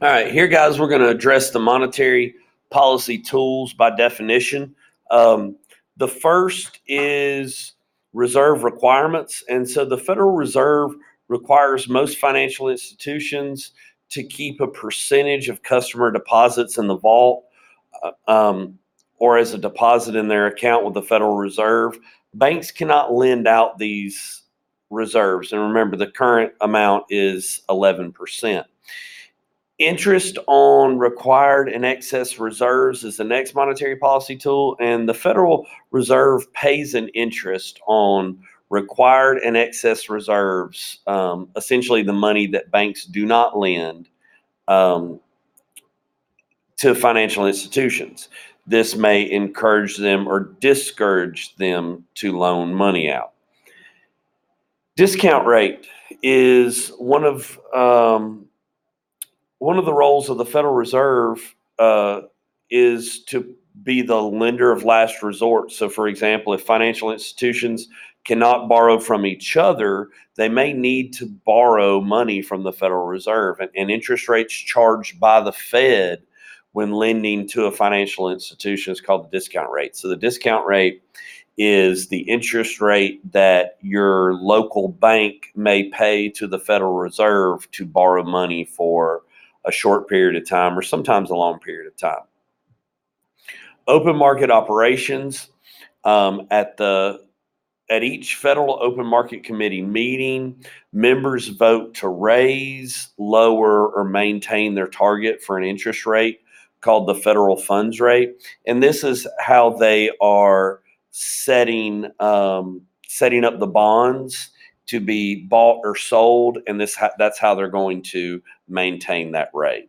All right, here, guys, we're going to address the monetary policy tools by definition. Um, the first is reserve requirements. And so the Federal Reserve requires most financial institutions to keep a percentage of customer deposits in the vault or as a deposit in their account with the Federal Reserve. Banks cannot lend out these reserves. And remember, the current amount is 11%. Interest on required and excess reserves is the next monetary policy tool, and the Federal Reserve pays an interest on required and excess reserves, essentially the money that banks do not lend um, to financial institutions. This may encourage them or discourage them to loan money out. Discount rate is one of the roles of the Federal Reserve is to be the lender of last resort. So, for example, if financial institutions cannot borrow from each other, they may need to borrow money from the Federal Reserve. And interest rates charged by the Fed when lending to a financial institution is called the discount rate. So, the discount rate is the interest rate that your local bank may pay to the Federal Reserve to borrow money for a short period of time or sometimes a long period of time. Open market operations at each Federal Open Market Committee meeting, members vote to raise, lower, or maintain their target for an interest rate called the federal funds rate. And this is how they are setting setting up the bonds to be bought or sold, and that's how they're going to maintain that rate.